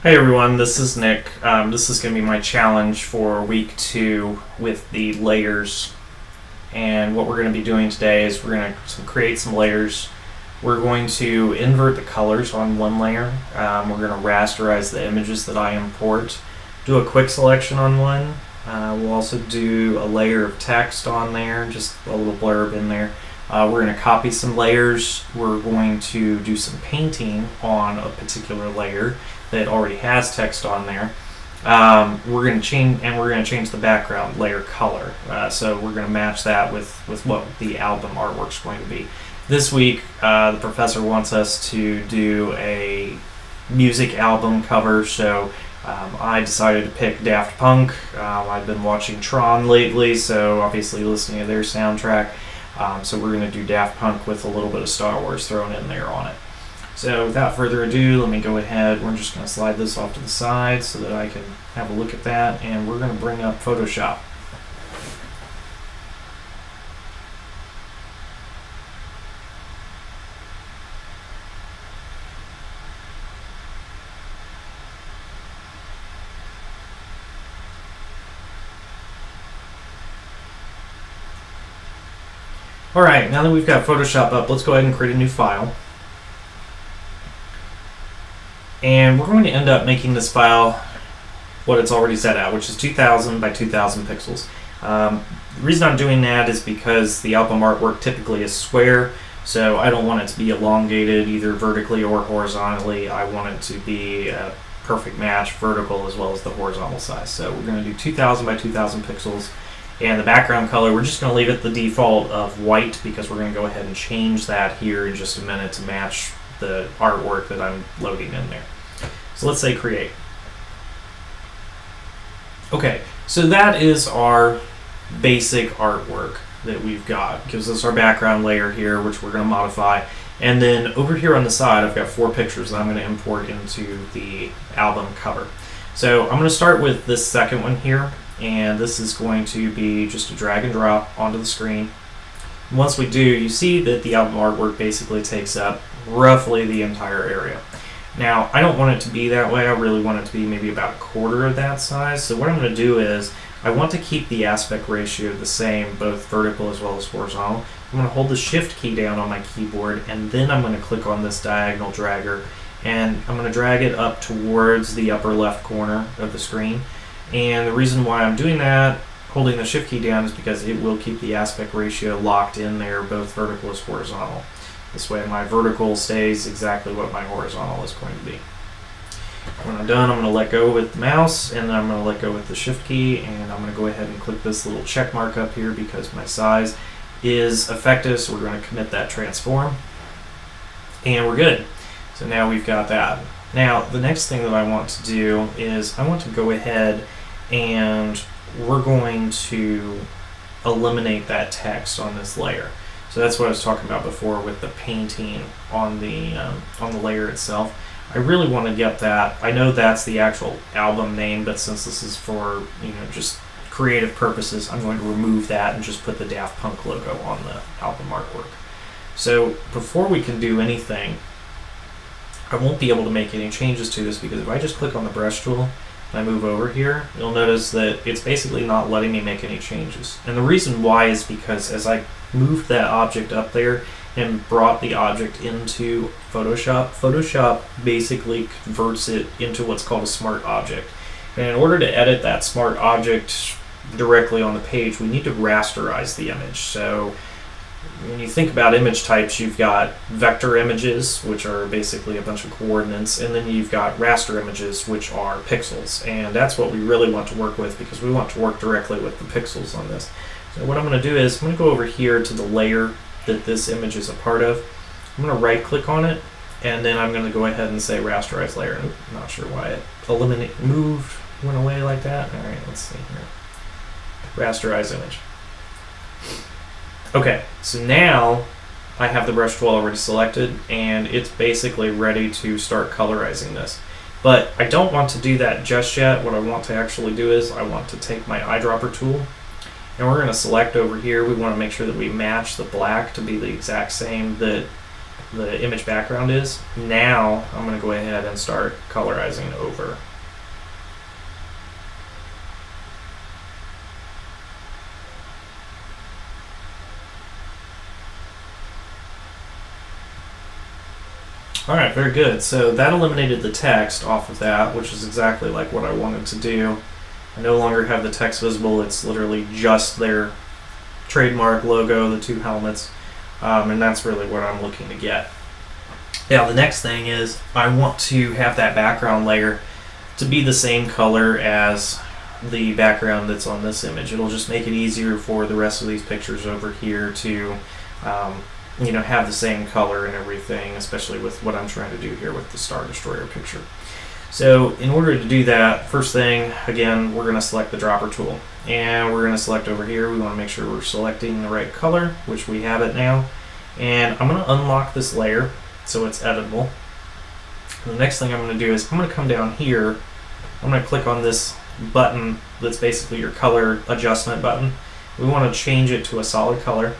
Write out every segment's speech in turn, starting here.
Hey everyone, this is Nick. This is going to be my challenge for week 2 with the layers. And what we're going to be doing today is we're going to create some layers. We're going to invert the colors on one layer. We're going to rasterize the images that I import. Do a quick selection on one. We'll also do a layer of text on there, just a little blurb in there. We're going to copy some layers. We're going to do some painting on a particular layer that already has text on there. We're going to change the background layer color. So we're going to match that with what the album artwork's going to be. This week, the professor wants us to do a music album cover, so I decided to pick Daft Punk. I've been watching Tron lately, so obviously listening to their soundtrack. So we're going to do Daft Punk with a little bit of Star Wars thrown in there on it. So without further ado, let me go ahead. We're just going to slide this off to the side so that I can have a look at that, and we're going to bring up Photoshop. Alright, now that we've got Photoshop up, let's go ahead and create a new file. And we're going to end up making this file what it's already set at, which is 2000 by 2000 pixels. The reason I'm doing that is because the album artwork typically is square, so I don't want it to be elongated either vertically or horizontally. I want it to be a perfect match, vertical as well as the horizontal size. So we're going to do 2000 by 2000 pixels. And the background color, we're just going to leave it the default of white because we're going to go ahead and change that here in just a minute to match the artwork that I'm loading in there. So let's say create. Okay, so that is our basic artwork that we've got. It gives us our background layer here, which we're going to modify. And then over here on the side, I've got 4 pictures that I'm going to import into the album cover. So I'm going to start with this second one here. And this is going to be just a drag and drop onto the screen. Once we do, you see that the album artwork basically takes up roughly the entire area. Now, I don't want it to be that way. I really want it to be maybe about a quarter of that size. So what I'm going to do is I want to keep the aspect ratio the same, both vertical as well as horizontal. I'm going to hold the shift key down on my keyboard, and then I'm going to click on this diagonal dragger, and I'm going to drag it up towards the upper left corner of the screen. And the reason why I'm doing that, holding the shift key down, is because it will keep the aspect ratio locked in there, both vertical as horizontal. This way my vertical stays exactly what my horizontal is going to be. When I'm done, I'm going to let go with the mouse, and then I'm going to let go with the shift key, and I'm going to go ahead and click this little check mark up here because my size is effective, so we're going to commit that transform. And we're good. So now we've got that. Now, the next thing that I want to do is I want to go ahead and we're going to eliminate that text on this layer. So that's what I was talking about before with the painting on the layer itself. I really want to get that. I know that's the actual album name, but since this is for just creative purposes, I'm going to remove that and just put the Daft Punk logo on the album artwork. So before we can do anything, I won't be able to make any changes to this because if I just click on the brush tool and I move over here, you'll notice that it's basically not letting me make any changes. And the reason why is because as I moved that object up there and brought the object into Photoshop, Photoshop basically converts it into what's called a smart object. And in order to edit that smart object directly on the page, we need to rasterize the image. So when you think about image types, you've got vector images, which are basically a bunch of coordinates, and then you've got raster images, which are pixels. And that's what we really want to work with because we want to work directly with the pixels on this. So what I'm going to do is I'm going to go over here to the layer that this image is a part of. I'm going to right click on it, and then I'm going to go ahead and say rasterize layer. I'm not sure why it went away like that. All right, let's see here. Rasterize image. Okay, so now I have the brush tool already selected and it's basically ready to start colorizing this. But I don't want to do that just yet. What I want to actually do is I want to take my eyedropper tool and we're going to select over here. We want to make sure that we match the black to be the exact same that the image background is. Now I'm going to go ahead and start colorizing over. Alright, very good. So that eliminated the text off of that, which is exactly like what I wanted to do. I no longer have the text visible, it's literally just their trademark logo, the two helmets, and that's really what I'm looking to get. Now the next thing is I want to have that background layer to be the same color as the background that's on this image. It'll just make it easier for the rest of these pictures over here to have the same color and everything, especially with what I'm trying to do here with the Star Destroyer picture. So in order to do that, first thing, again, we're going to select the dropper tool. And we're going to select over here, we want to make sure we're selecting the right color, which we have it now. And I'm going to unlock this layer so it's editable. And the next thing I'm going to do is I'm going to come down here, I'm going to click on this button that's basically your color adjustment button. We want to change it to a solid color.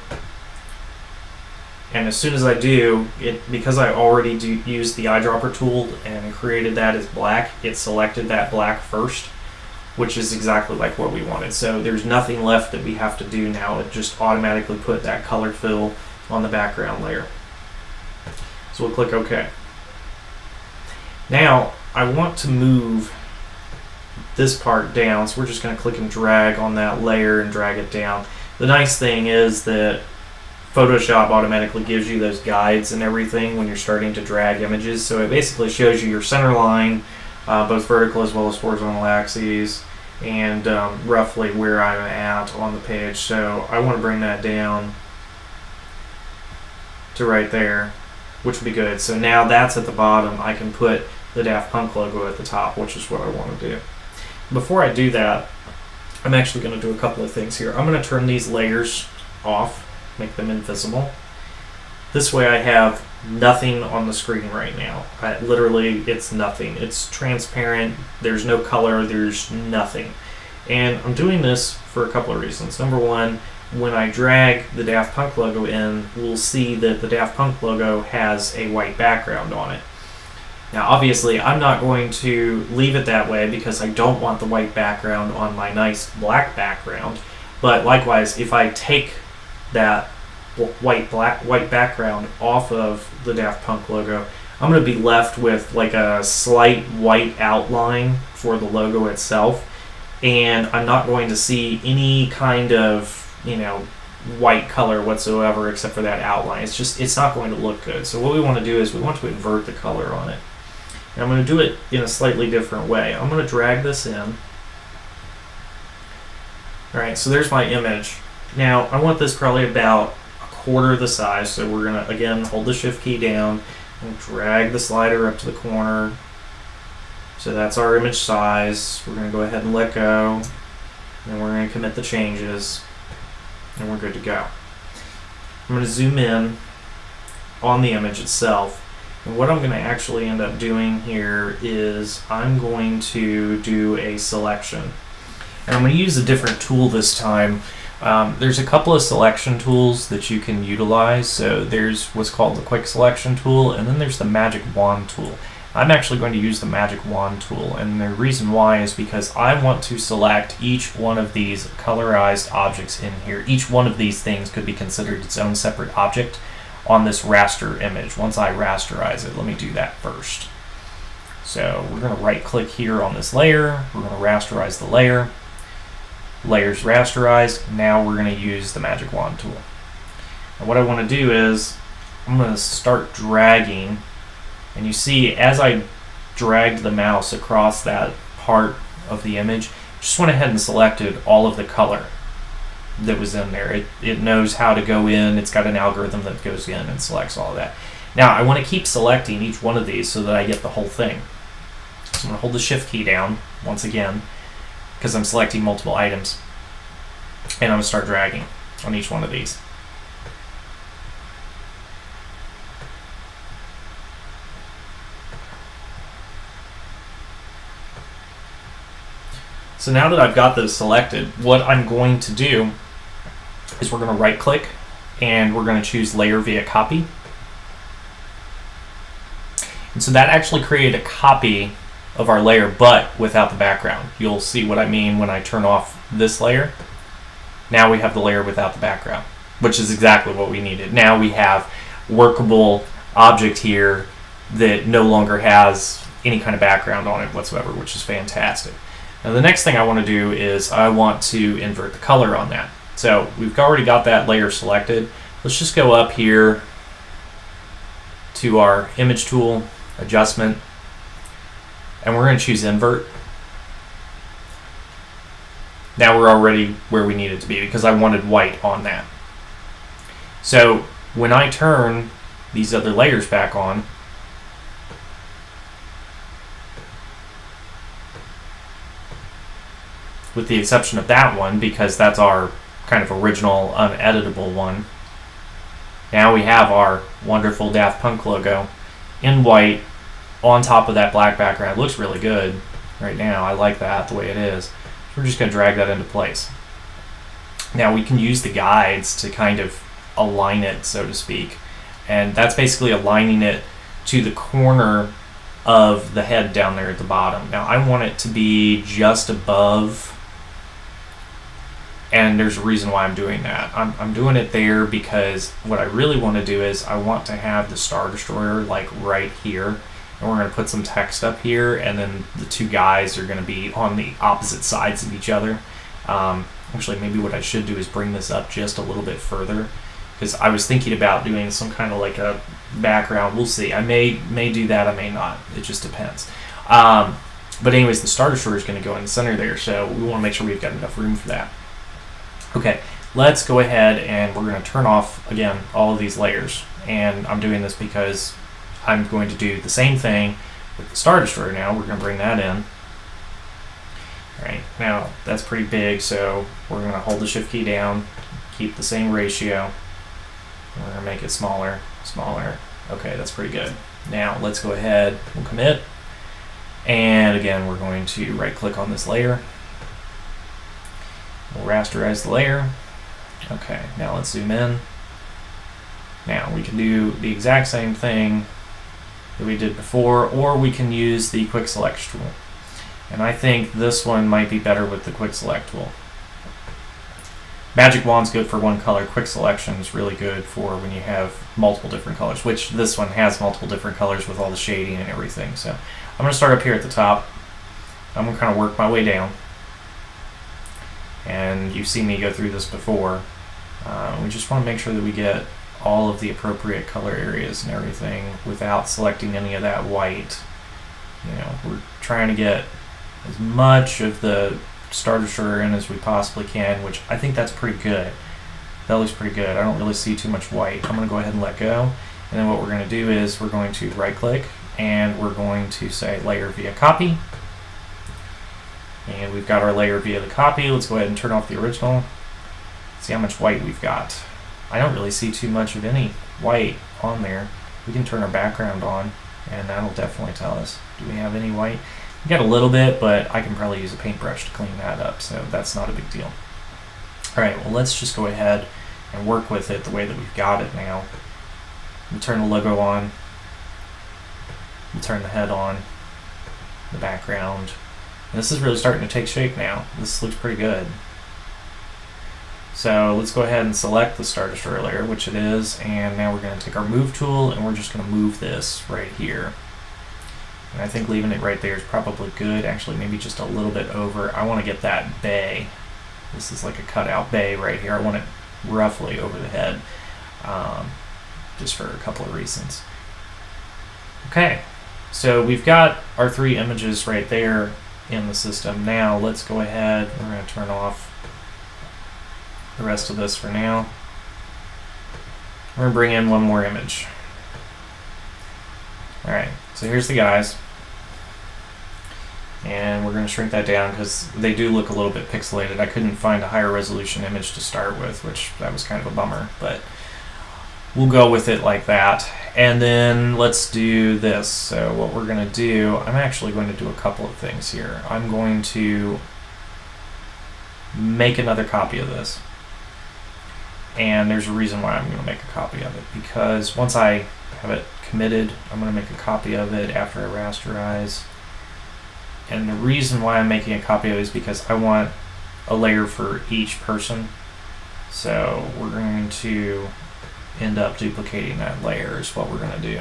And as soon as I do, because I already used the eyedropper tool and created that as black, it selected that black first, which is exactly like what we wanted. So there's nothing left that we have to do now. It just automatically put that color fill on the background layer. So we'll click OK. Now I want to move this part down, so we're just going to click and drag on that layer and drag it down. The nice thing is that Photoshop automatically gives you those guides and everything when you're starting to drag images, so it basically shows you your center line, both vertical as well as horizontal axes, and roughly where I'm at on the page. So I want to bring that down to right there, which would be good. So now that's at the bottom. I can put the Daft Punk logo at the top, which is what I want to do. Before I do that, I'm actually going to do a couple of things here. I'm going to turn these layers off, make them invisible. This way I have nothing on the screen right now. Literally, it's nothing. It's transparent, there's no color, there's nothing. And I'm doing this for a couple of reasons. Number one, when I drag the Daft Punk logo in, we'll see that the Daft Punk logo has a white background on it. Now obviously I'm not going to leave it that way because I don't want the white background on my nice black background. But likewise, if I take that white background off of the Daft Punk logo, I'm going to be left with like a slight white outline for the logo itself, and I'm not going to see any kind of white color whatsoever except for that outline. It's not going to look good. So what we want to do is we want to invert the color on it, and I'm going to do it in a slightly different way. I'm going to drag this in. Alright, so there's my image. Now I want this probably about a quarter the size, so we're going to again hold the shift key down and drag the slider up to the corner. So that's our image size. We're going to go ahead and let go, and we're going to commit the changes, and we're good to go. I'm going to zoom in on the image itself, and what I'm going to actually end up doing here is I'm going to do a selection. And I'm going to use a different tool this time. There's a couple of selection tools that you can utilize. So there's what's called the Quick Selection tool, and then there's the Magic Wand tool. I'm actually going to use the Magic Wand tool, and the reason why is because I want to select each one of these colorized objects in here. Each one of these things could be considered its own separate object on this raster image. Once I rasterize it, let me do that first. So we're going to right click here on this layer, we're going to rasterize the layer. Layers rasterized. Now we're going to use the Magic Wand tool. And what I want to do is I'm going to start dragging, and you see as I dragged the mouse across that part of the image, just went ahead and selected all of the color that was in there. It knows how to go in. It's got an algorithm that goes in and selects all of that. Now I want to keep selecting each one of these so that I get the whole thing. So I'm going to hold the shift key down once again, because I'm selecting multiple items, and I'm going to start dragging on each one of these. So now that I've got those selected, what I'm going to do is we're going to right click and we're going to choose Layer via Copy. And so that actually created a copy of our layer, but without the background. You'll see what I mean when I turn off this layer. Now we have the layer without the background, which is exactly what we needed. Now we have workable object here that no longer has any kind of background on it whatsoever, which is fantastic. Now the next thing I want to do is I want to invert the color on that. So we've already got that layer selected. Let's just go up here to our image tool, adjustment, and we're going to choose invert. Now we're already where we need it to be because I wanted white on that. So when I turn these other layers back on, with the exception of that one because that's our kind of original uneditable one, now we have our wonderful Daft Punk logo in white on top of that black background. It looks really good right now. I like that the way it is. We're just going to drag that into place. Now we can use the guides to kind of align it, so to speak. And that's basically aligning it to the corner of the head down there at the bottom. Now I want it to be just above, and there's a reason why I'm doing that. I'm doing it there because what I really want to do is I want to have the Star Destroyer like right here. And we're going to put some text up here, and then the two guys are going to be on the opposite sides of each other. Actually, maybe what I should do is bring this up just a little bit further, because I was thinking about doing some kind of like a background. We'll see. I may do that. I may not. It just depends. But anyways, the Star Destroyer is going to go in the center there, so we want to make sure we've got enough room for that. Okay, let's go ahead and we're going to turn off, again, all of these layers. And I'm doing this because I'm going to do the same thing with the Star Destroyer now. We're going to bring that in. All right, now that's pretty big, so we're going to hold the Shift key down, keep the same ratio. We're going to make it smaller, smaller. Okay, that's pretty good. Now let's go ahead, we'll commit. And again, we're going to right click on this layer. We'll rasterize the layer. Okay, now let's zoom in. Now we can do the exact same thing that we did before, or we can use the quick select tool. And I think this one might be better with the quick select tool. Magic Wand's good for one color. Quick selection is really good for when you have multiple different colors, which this one has multiple different colors with all the shading and everything. So I'm going to start up here at the top. I'm going to kind of work my way down. And you've seen me go through this before. We just want to make sure that we get all of the appropriate color areas and everything without selecting any of that white. You know, we're trying to get as much of the Star Destroyer in as we possibly can, which I think that's pretty good. That looks pretty good. I don't really see too much white. I'm going to go ahead and let go. And then what we're going to do is we're going to right click and we're going to say layer via copy. And we've got our layer via the copy. Let's go ahead and turn off the original. See how much white we've got. I don't really see too much of any white on there. We can turn our background on and that'll definitely tell us. Do we have any white? We got a little bit, but I can probably use a paintbrush to clean that up, so that's not a big deal. Alright, well let's just go ahead and work with it the way that we've got it now. We'll turn the logo on. We'll turn the head on. The background. And this is really starting to take shape now. This looks pretty good. So let's go ahead and select the Star Destroyer layer, which it is, and now we're going to take our move tool and we're just going to move this right here. And I think leaving it right there is probably good. Actually, maybe just a little bit over. I want to get that bay. This is like a cutout bay right here. I want it roughly over the head, just for a couple of reasons. Okay, so we've got our three images right there in the system. Now let's go ahead. We're going to turn off the rest of this for now. We're going to bring in one more image. Alright, so here's the guys. And we're going to shrink that down because they do look a little bit pixelated. I couldn't find a higher resolution image to start with, which that was kind of a bummer, but we'll go with it like that. And then let's do this. So what we're going to do, I'm actually going to do a couple of things here. I'm going to make another copy of this. And there's a reason why I'm going to make a copy of it, because once I have it committed, I'm going to make a copy of it after I rasterize. And the reason why I'm making a copy of it is because I want a layer for each person. So we're going to end up duplicating that layer is what we're going to do.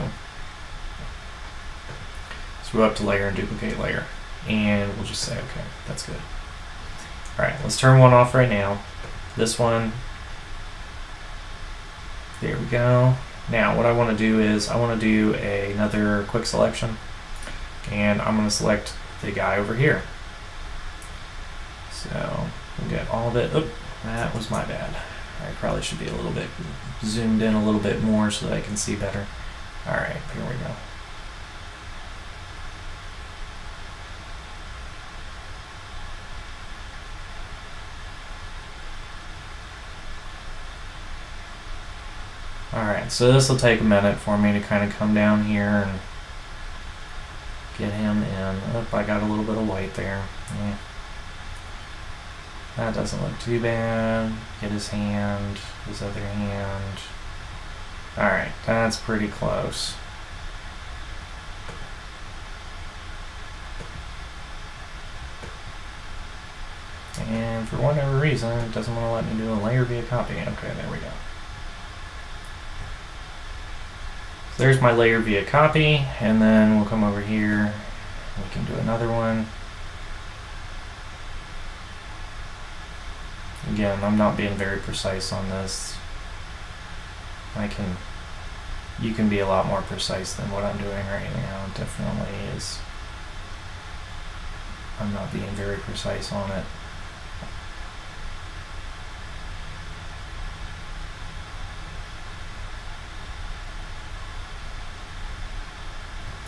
So go up to layer and duplicate layer. And we'll just say, okay, that's good. All right, let's turn one off right now. This one. There we go. Now what I want to do is I want to do another quick selection, and I'm going to select the guy over here. So we'll get all of it. Oop, that was my bad. I probably should be a little bit zoomed in a little bit more so that I can see better. All right, here we go. Alright, so this will take a minute for me to kind of come down here and get him in. Oh, I got a little bit of white there. Yeah. That doesn't look too bad. Get his hand, his other hand. Alright, that's pretty close. And for whatever reason, it doesn't want to let me do a layer via copy. Okay, there we go. There's my layer via copy, and then we'll come over here. We can do another one. Again, I'm not being very precise on this. You can be a lot more precise than what I'm doing right now. It definitely is. I'm not being very precise on it.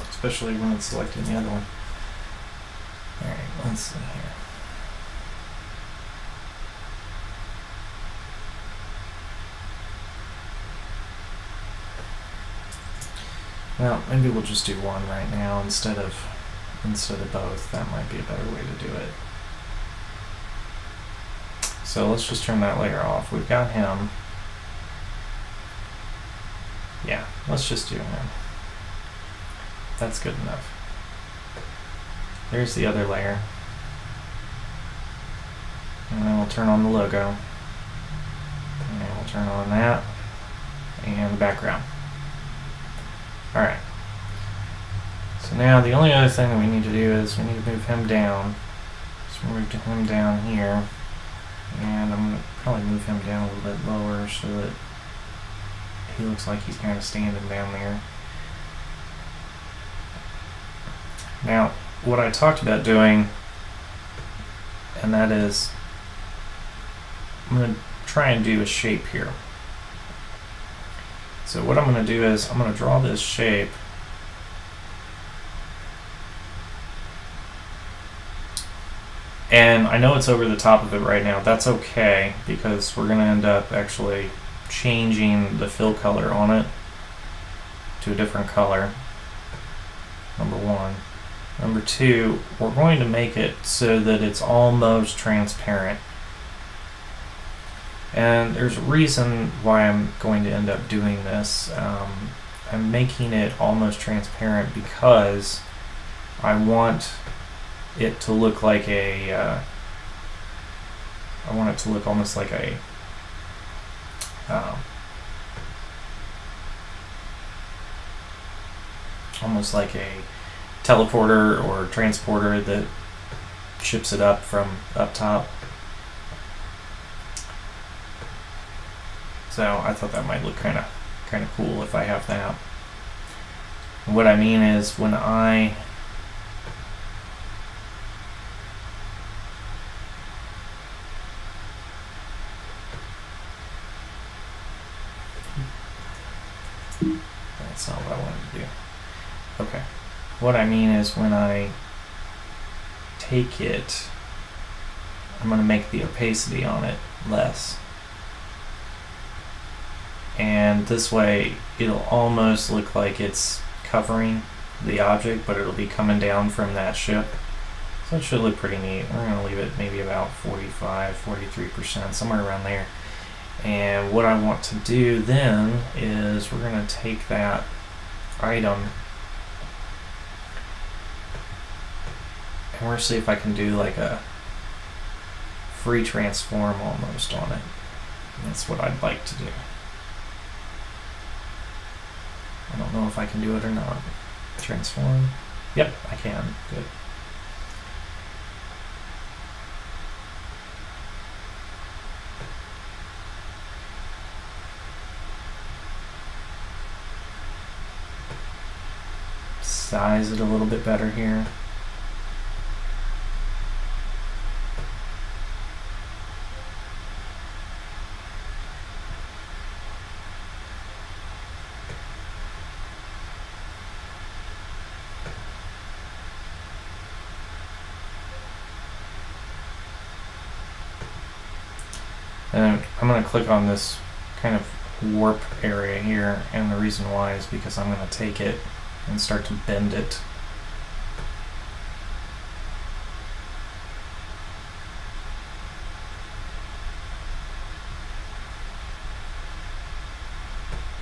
Especially when it's selecting the other one. Alright, let's see here. Well, maybe we'll just do one right now instead of both. That might be a better way to do it. So let's just turn that layer off. We've got him. Yeah, let's just do him. That's good enough. There's the other layer. And then we'll turn on the logo. And we'll turn on that. And the background. Alright. So now the only other thing that we need to do is we need to move him down. So we'll move him down here. And I'm going to probably move him down a little bit lower so that he looks like he's kind of standing down there. Now, what I talked about doing, and that is, I'm going to try and do a shape here. So what I'm going to do is, I'm going to draw this shape. And I know it's over the top of it right now. That's okay, because we're going to end up actually changing the fill color on it to a different color, number one. Number two, we're going to make it so that it's almost transparent. And there's a reason why I'm going to end up doing this. I'm making it almost transparent because I want it to look like I want it to look almost like a teleporter or transporter that ships it up from up top. So I thought that might look kind of cool if I have that. And what I mean is when I that's not what I wanted to do. Okay. What I mean is when I take it, I'm going to make the opacity on it less. And this way it'll almost look like it's covering the object, but it'll be coming down from that ship. So it should look pretty neat. We're going to leave it maybe about 45, 43%, somewhere around there. And what I want to do then is we're going to take that item and we're going to see if I can do like a free transform almost on it. And that's what I'd like to do. I don't know if I can do it or not. Transform. Yep, I can. Good. Size it a little bit better here. And I'm going to click on this kind of warp area here, and the reason why is because I'm going to take it and start to bend it.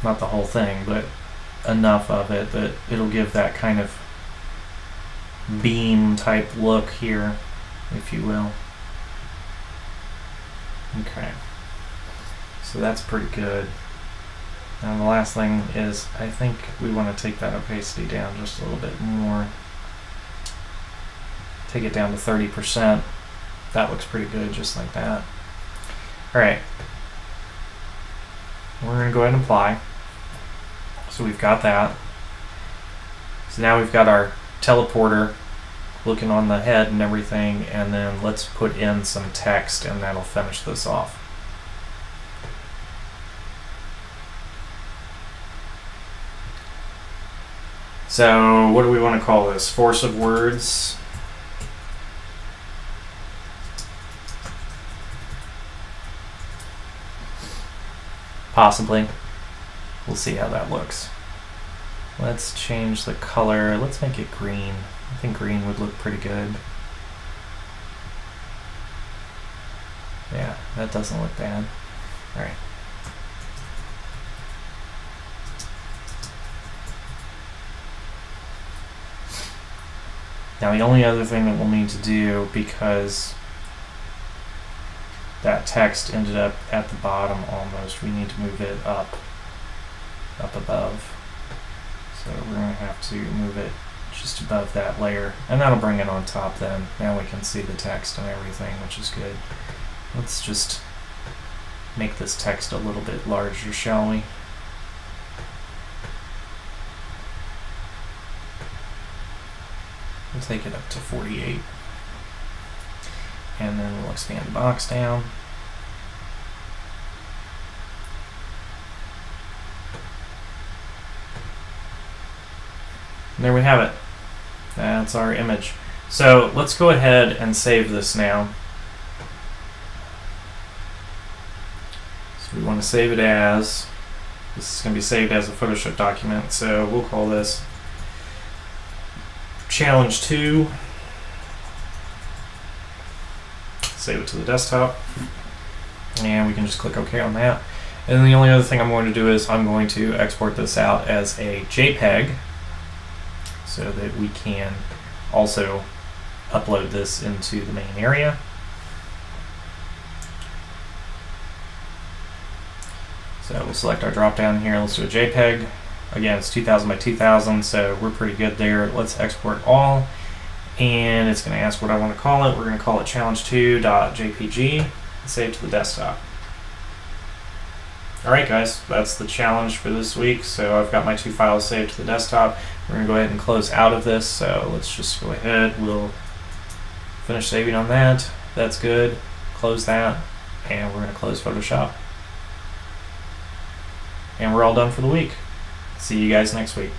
Not the whole thing, but enough of it that it'll give that kind of beam type look here, if you will. Okay, so that's pretty good. Now the last thing is I think we want to take that opacity down just a little bit more. Take it down to 30%. That looks pretty good just like that. Alright, we're going to go ahead and apply. So we've got that. So now we've got our teleporter looking on the head and everything, and then let's put in some text and that'll finish this off. So what do we want to call this? Force of words. Possibly. We'll see how that looks. Let's change the color. Let's make it green. I think green would look pretty good. Yeah, that doesn't look bad. All right. Now the only other thing that we'll need to do, because that text ended up at the bottom almost, we need to move it up above. So we're going to have to move it just above that layer, and that'll bring it on top then. Now we can see the text and everything, which is good. Let's just make this text a little bit larger, shall we? We'll take it up to 48. And then we'll expand the box down. And there we have it. That's our image. So let's go ahead and save this now. So we want to save it as, this is going to be saved as a Photoshop document, so we'll call this Challenge 2. Save it to the desktop, and we can just click OK on that. And then the only other thing I'm going to do is I'm going to export this out as a JPEG so that we can also upload this into the main area. So we'll select our drop down here. Let's do a JPEG. Again, it's 2000 by 2000, so we're pretty good there. Let's export all, and it's going to ask what I want to call it. We're going to call it challenge2.jpg and save to the desktop. Alright guys, that's the challenge for this week. So I've got my 2 files saved to the desktop. We're going to go ahead and close out of this, so let's just go ahead. We'll finish saving on that. That's good. Close that, and we're going to close Photoshop. And we're all done for the week. See you guys next week.